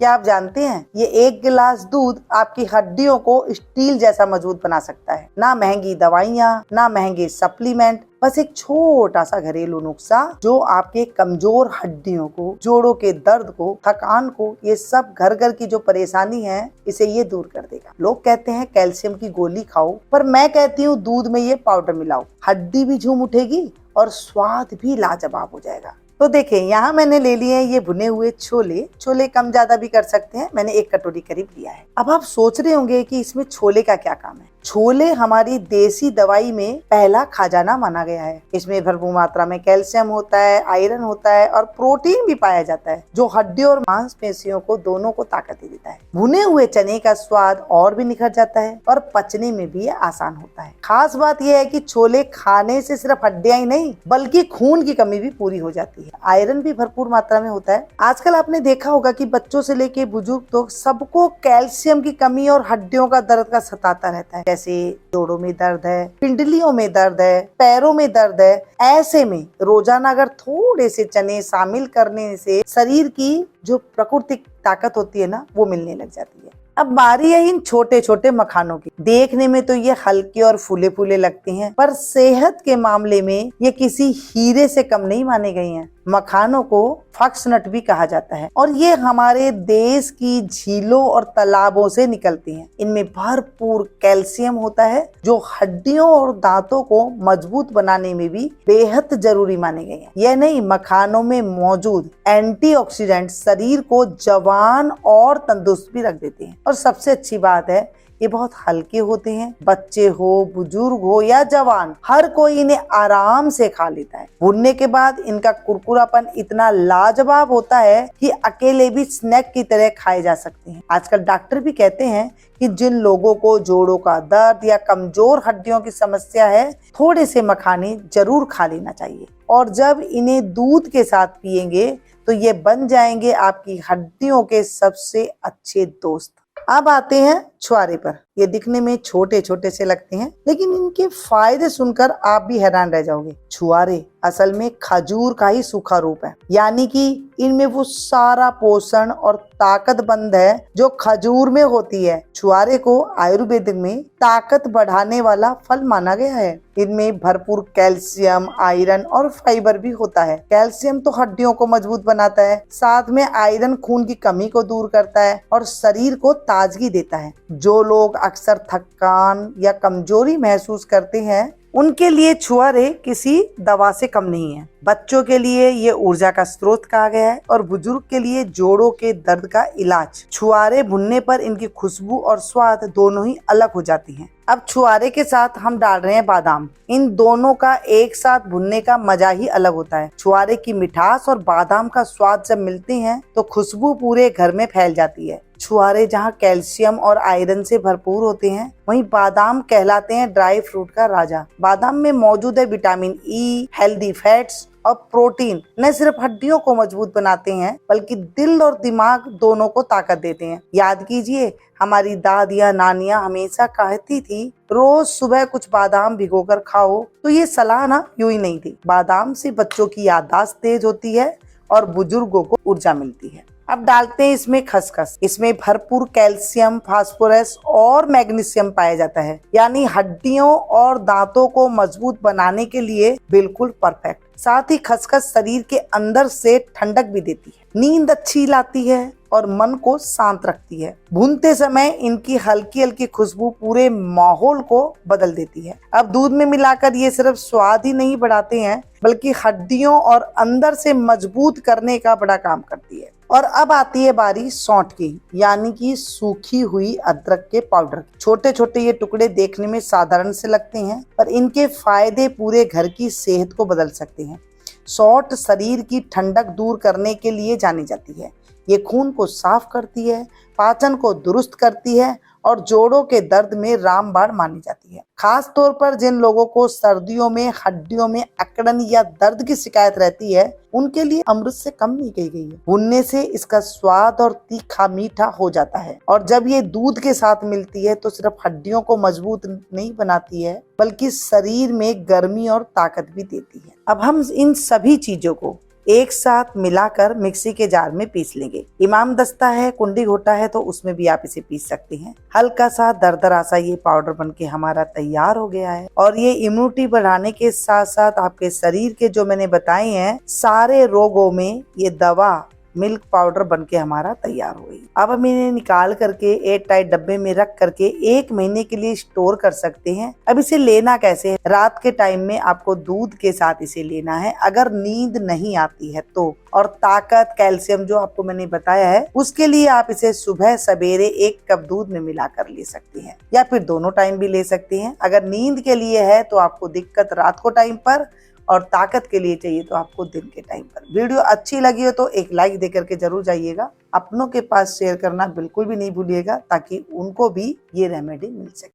क्या आप जानते हैं ये एक गिलास दूध आपकी हड्डियों को स्टील जैसा मजबूत बना सकता है। ना महंगी दवाइयाँ, ना महंगे सप्लीमेंट, बस एक छोटा सा घरेलू नुस्खा जो आपके कमजोर हड्डियों को, जोड़ों के दर्द को, थकान को, ये सब घर घर की जो परेशानी है इसे ये दूर कर देगा। लोग कहते हैं कैल्शियम की गोली खाओ, पर मैं कहती हूँ दूध में ये पाउडर मिलाओ, हड्डी भी झूम उठेगी और स्वाद भी लाजवाब हो जाएगा। तो देखें, यहाँ मैंने ले लिए हैं ये भुने हुए छोले। छोले कम ज्यादा भी कर सकते हैं, मैंने 1 कटोरी करीब लिया है। अब आप सोच रहे होंगे कि इसमें छोले का क्या काम है। छोले हमारी देसी दवाई में पहला खजाना माना गया है। इसमें भरपूर मात्रा में कैल्शियम होता है, आयरन होता है और प्रोटीन भी पाया जाता है जो हड्डी और मांसपेशियों को दोनों को ताकत देता है। भुने हुए चने का स्वाद और भी निखर जाता है और पचने में भी आसान होता है। खास बात यह है कि छोले खाने से सिर्फ हड्डियां ही नहीं बल्कि खून की कमी भी पूरी हो जाती है। आयरन भी भरपूर मात्रा में होता है। आजकल आपने देखा होगा कि बच्चों से लेके बुजुर्ग तक सबको कैल्शियम की कमी और हड्डियों का दर्द का सताता रहता है। जैसे जोड़ों में दर्द है, पिंडलियों में दर्द है, पैरों में दर्द है। ऐसे में रोजाना अगर थोड़े से चने शामिल करने से शरीर की जो प्राकृतिक ताकत होती है ना, वो मिलने लग जाती है। अब बारी है इन छोटे छोटे मखानों की। देखने में तो ये हल्के और फूले फूले लगते हैं, पर सेहत के मामले में ये किसी हीरे से कम नहीं माने गए हैं। मखानों को फॉक्सनट भी कहा जाता है और ये हमारे देश की झीलों और तालाबों से निकलती हैं। इनमें भरपूर कैल्शियम होता है जो हड्डियों और दांतों को मजबूत बनाने में भी बेहद जरूरी माने गए हैं। यह नहीं, मखानों में मौजूद एंटीऑक्सीडेंट शरीर को जवान और तंदुरुस्त भी रख देते हैं। और सबसे अच्छी बात है ये बहुत हल्के होते हैं। बच्चे हो, बुजुर्ग हो या जवान, हर कोई इन्हें आराम से खा लेता है। भुनने के बाद इनका कुरकुरापन इतना लाजवाब होता है कि अकेले भी स्नैक की तरह खाए जा सकते हैं। आजकल डॉक्टर भी कहते हैं कि जिन लोगों को जोड़ों का दर्द या कमजोर हड्डियों की समस्या है, थोड़े से मखाने जरूर खा लेना चाहिए। और जब इन्हें दूध के साथ पिएंगे तो ये बन जाएंगे आपकी हड्डियों के सबसे अच्छे दोस्त। अब आते हैं छुआरे पर। ये दिखने में छोटे छोटे से लगते हैं, लेकिन इनके फायदे सुनकर आप भी हैरान रह जाओगे। छुआरे असल में खजूर का ही सूखा रूप है, यानी कि इनमें वो सारा पोषण और ताकतबंद है जो खजूर में होती है। छुआरे को आयुर्वेद में ताकत बढ़ाने वाला फल माना गया है। इनमें भरपूर कैल्शियम, आयरन और फाइबर भी होता है। कैल्शियम तो हड्डियों को मजबूत बनाता है, साथ में आयरन खून की कमी को दूर करता है और शरीर को ताजगी देता है। जो लोग अक्सर थकान या कमजोरी महसूस करते हैं उनके लिए छुआरे किसी दवा से कम नहीं है। बच्चों के लिए ये ऊर्जा का स्रोत कहा गया है और बुजुर्ग के लिए जोड़ों के दर्द का इलाज। छुआरे भुनने पर इनकी खुशबू और स्वाद दोनों ही अलग हो जाती हैं। अब छुआरे के साथ हम डाल रहे हैं बादाम। इन दोनों का एक साथ भुनने का मजा ही अलग होता है। छुआरे की मिठास और बादाम का स्वाद जब मिलते हैं तो खुशबू पूरे घर में फैल जाती है। छुआरे जहाँ कैल्शियम और आयरन से भरपूर होते हैं, वहीं बादाम कहलाते हैं ड्राई फ्रूट का राजा। बादाम में मौजूद है विटामिन ई, हेल्दी फैट्स और प्रोटीन न सिर्फ हड्डियों को मजबूत बनाते हैं बल्कि दिल और दिमाग दोनों को ताकत देते हैं। याद कीजिए, हमारी दादियाँ नानियाँ हमेशा कहती थी रोज सुबह कुछ बादाम भिगोकर खाओ। तो ये सलाह ना यूं ही नहीं थी। बादाम से बच्चों की याददाश्त तेज होती है और बुजुर्गों को ऊर्जा मिलती है। अब डालते हैं इसमें खसखस। इसमें भरपूर कैल्शियम, फास्फोरस और मैग्नीशियम पाया जाता है, यानी हड्डियों और दांतों को मजबूत बनाने के लिए बिल्कुल परफेक्ट। साथ ही खसखस शरीर के अंदर से ठंडक भी देती है, नींद अच्छी लाती है और मन को शांत रखती है। भूनते समय इनकी हल्की हल्की खुशबू पूरे माहौल को बदल देती है। अब दूध में मिलाकर ये सिर्फ स्वाद ही नहीं बढ़ाते हैं बल्कि हड्डियों और अंदर से मजबूत करने का बड़ा काम करती है। और अब आती है बारी सौंठ की, यानी कि सूखी हुई अदरक के पाउडर की। छोटे छोटे ये टुकड़े देखने में साधारण से लगते हैं, पर इनके फायदे पूरे घर की सेहत को बदल सकते हैं। सौंठ शरीर की ठंडक दूर करने के लिए जानी जाती है। ये खून को साफ करती है, पाचन को दुरुस्त करती है और जोड़ों के दर्द में रामबाण मानी जाती है। खास तौर पर जिन लोगों को सर्दियों में हड्डियों में अकड़न या दर्द की शिकायत रहती है, उनके लिए अमृत से कम नहीं कही गई है। भुनने से इसका स्वाद और तीखा मीठा हो जाता है और जब ये दूध के साथ मिलती है तो सिर्फ हड्डियों को मजबूत नहीं बनाती है बल्कि शरीर में गर्मी और ताकत भी देती है। अब हम इन सभी चीजों को एक साथ मिलाकर मिक्सी के जार में पीस लेंगे। इमाम दस्ता है, कुंडी घोटा है तो उसमें भी आप इसे पीस सकते हैं। हल्का सा दरदरा सा ये पाउडर बनके हमारा तैयार हो गया है और ये इम्यूनिटी बढ़ाने के साथ साथ आपके शरीर के जो मैंने बताए हैं सारे रोगों में ये दवा मिल्क पाउडर बनके हमारा तैयार हो गई। अब हम इन्हें निकाल करके एयर टाइट डब्बे में रख करके 1 महीने के लिए स्टोर कर सकते हैं। अब इसे लेना कैसे है? रात के टाइम में आपको दूध के साथ इसे लेना है अगर नींद नहीं आती है तो। और ताकत, कैल्शियम जो आपको मैंने बताया है उसके लिए आप इसे सुबह सवेरे 1 कप दूध में मिलाकर ले सकते हैं या फिर दोनों टाइम भी ले सकते हैं। अगर नींद के लिए है तो आपको दिक्कत रात को टाइम पर और ताकत के लिए चाहिए तो आपको दिन के टाइम पर। वीडियो अच्छी लगी हो तो एक लाइक दे करके जरूर जाइएगा। अपनों के पास शेयर करना बिल्कुल भी नहीं भूलिएगा ताकि उनको भी ये रेमेडी मिल सके।